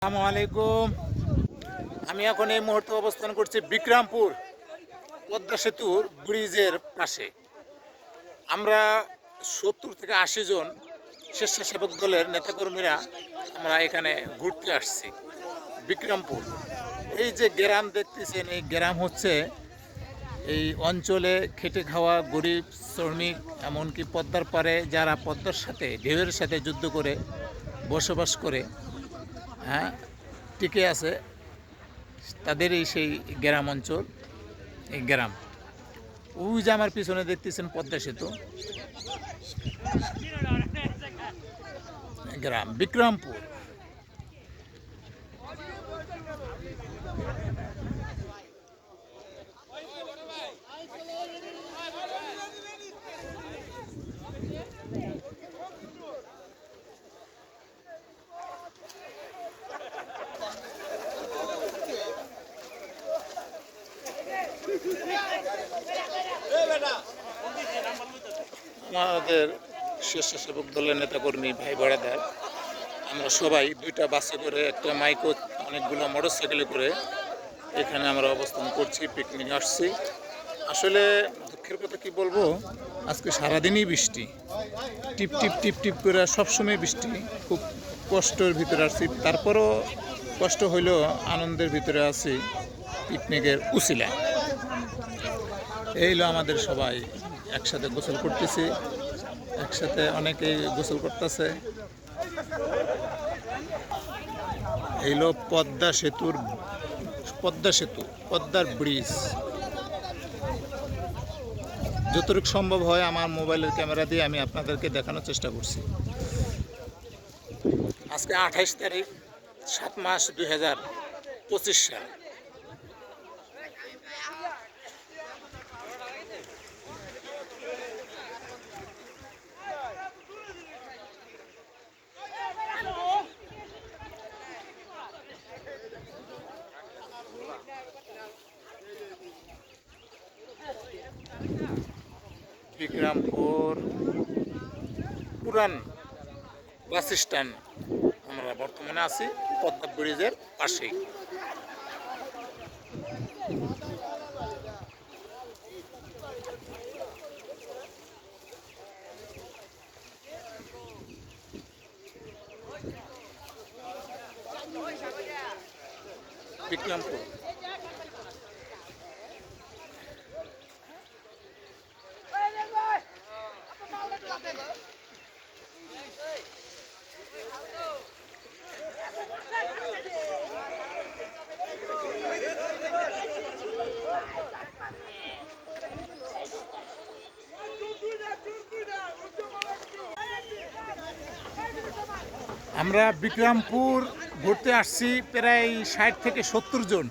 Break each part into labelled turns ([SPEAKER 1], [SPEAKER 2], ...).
[SPEAKER 1] আসসালামু আলাইকুম। আমি এখন এই মুহূর্তে অবস্থান করছি বিক্রমপুর পদ্মা সেতুর ব্রিজের পাশে। আমরা 70 থেকে 80 জন স্বেচ্ছাসেবক দলের নেতাকর্মীরা আমরা এখানে ঘুরতে আসছি বিক্রমপুর। এই যে গ্রাম দেখতেছেন, এই গ্রাম হচ্ছে এই অঞ্চলে খেটে খাওয়া গরিব শ্রমিক, এমনকি পদ্মার পাড়ে যারা পদ্মার সাথে ঢেউয়ের সাথে যুদ্ধ করে বসবাস করে টিকে আছে, তাদেরই সেই গ্রাম অঞ্চল। এই গ্রাম, ওই যে আমার পিছনে দেখতেছেন পদ্মা সেতু, গ্রাম বিক্রমপুর। আমাদের স্বেচ্ছাসেবক দলের নেতাকর্মী ভাই বোনেদের আমরা সবাই দুইটা বাসে করে, একটা মাইকো, অনেকগুলো মোটরসাইকেলে করে এখানে আমরা অবস্থান করছি, পিকনিক আসছি। আসলে দুঃখের কথা কি বলবো, আজকে সারাদিনই বৃষ্টি, টিপ টিপ টিপ টিপ করে সবসময় বৃষ্টি। খুব কষ্টের ভিতরে আসছি, তারপরও কষ্ট হইলেও আনন্দের ভিতরে আছি পিকনিকের উছিলায়। এই হলো আমাদের সবাই একসাথে গোসল করতেছি, একসাথে অনেকেই গোসল করতেছে। এই হলো পদ্মা সেতু, পদ্মার ব্রিজ। যতটুকু সম্ভব হয় আমার মোবাইলের ক্যামেরা দিয়ে আমি আপনাদেরকে দেখানোর চেষ্টা করছি। আজকে 28 তারিখ 7 মাস 2025 সাল। বিক্রমপুর পুরান বাস স্ট্যান্ড আমরা বর্তমানে আছি, পদ্মা ব্রিজের পাশেই। বিক্রমপুর আমরা বিক্রমপুর ঘুরতে আসছি, প্রায় 60 থেকে 70 জন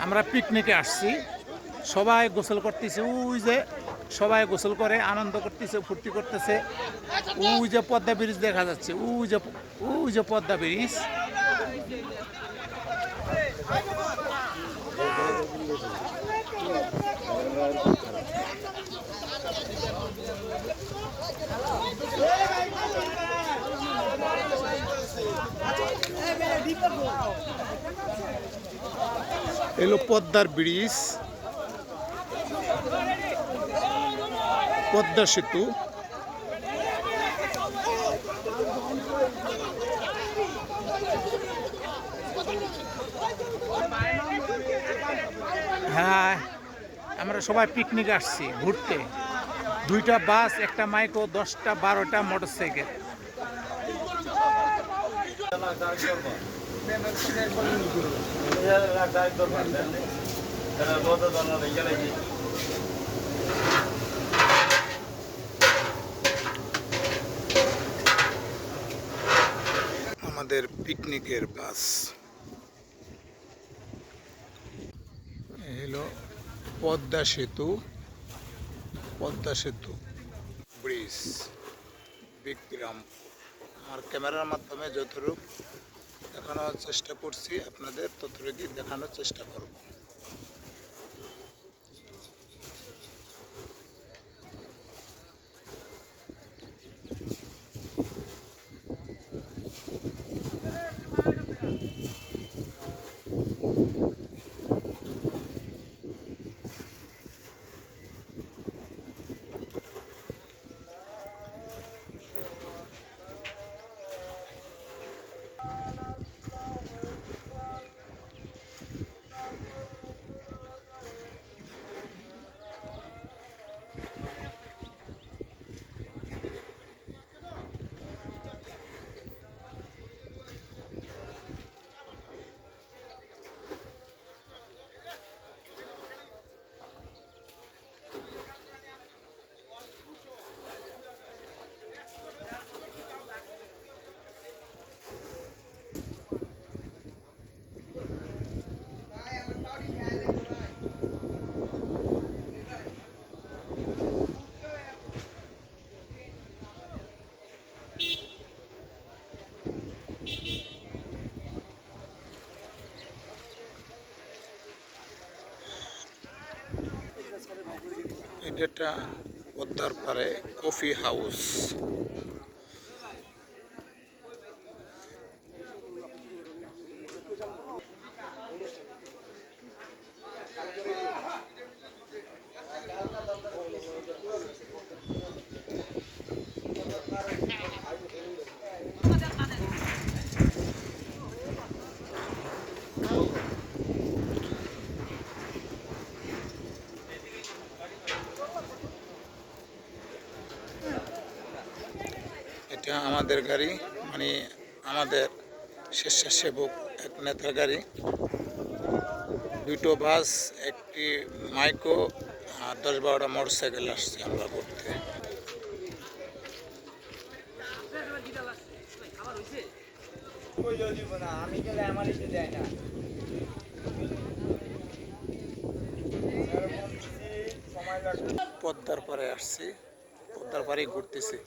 [SPEAKER 1] আমরা পিকনিকে আসছি। সবাই গোসল করতেছে, ওই যে সবাই গোসল করে আনন্দ করতেছে, ফুর্তি করতেছে। ওই যে পদ্মা ব্রিজ দেখা যাচ্ছে, ওই যে পদ্মা ব্রিজ। এলো পদ্মার ব্রিজ, পদ্মা সেতু। হ্যাঁ, আমরা সবাই পিকনিক আসছি ঘুরতে। 2টা বাস, একটা মাইক্রো, 10টা 12টা মোটরসাইকেল। আমাদের পিকনিকের বাস হলো পদ্মা সেতু ব্রিজ বিক্রমপুর। আমার ক্যামেরার মাধ্যমে যতটুকু দেখানোর চেষ্টা করছি, আপনাদের ততটুকু দেখানোর চেষ্টা করব। এটা পদ্মার পারে কফি হাউস। এটা আমাদের গাড়ি, মানে আমাদের স্বেচ্ছাসেবক এক নেতার গাড়ি। দুটো বাস, একটি মাইক্রো আর 10-12টা মোটর সাইকেল আসছে আমরা করতে। পদ্মার পাড়ে আসছি, পদ্মার পাড়ে ঘুরতেছি।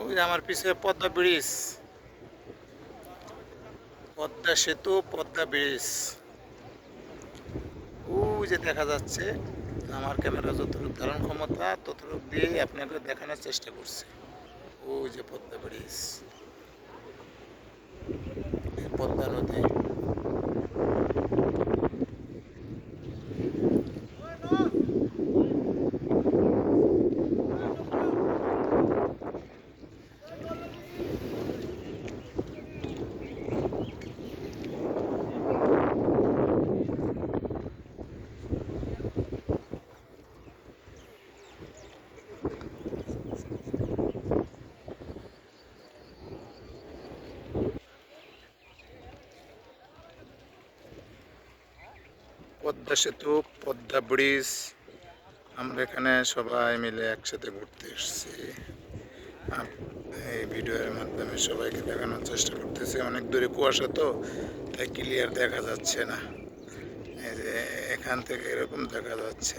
[SPEAKER 1] ওই যে আমার পিছনে পদ্মা ব্রিজ, পদ্মা সেতু, পদ্মা ব্রিজ ওই যে দেখা যাচ্ছে। আমার ক্যামেরা যতটুকু ধারণ ক্ষমতা ততটুকু দিয়ে আপনাকে দেখানোর চেষ্টা করছি। ওই যে পদ্মা ব্রিজ, পদ্মা নদী। পদ্মা সেতু, পদ্মা ব্রিজ, আমরা এখানে সবাই মিলে একসাথে ঘুরতে এসেছি। এই ভিডিওর মাধ্যমে সবাইকে দেখানোর চেষ্টা করতেছি। অনেক দূরে কুয়াশা তো, তাই ক্লিয়ার দেখা যাচ্ছে না। এই যে এখান থেকে এরকম দেখা যাচ্ছে।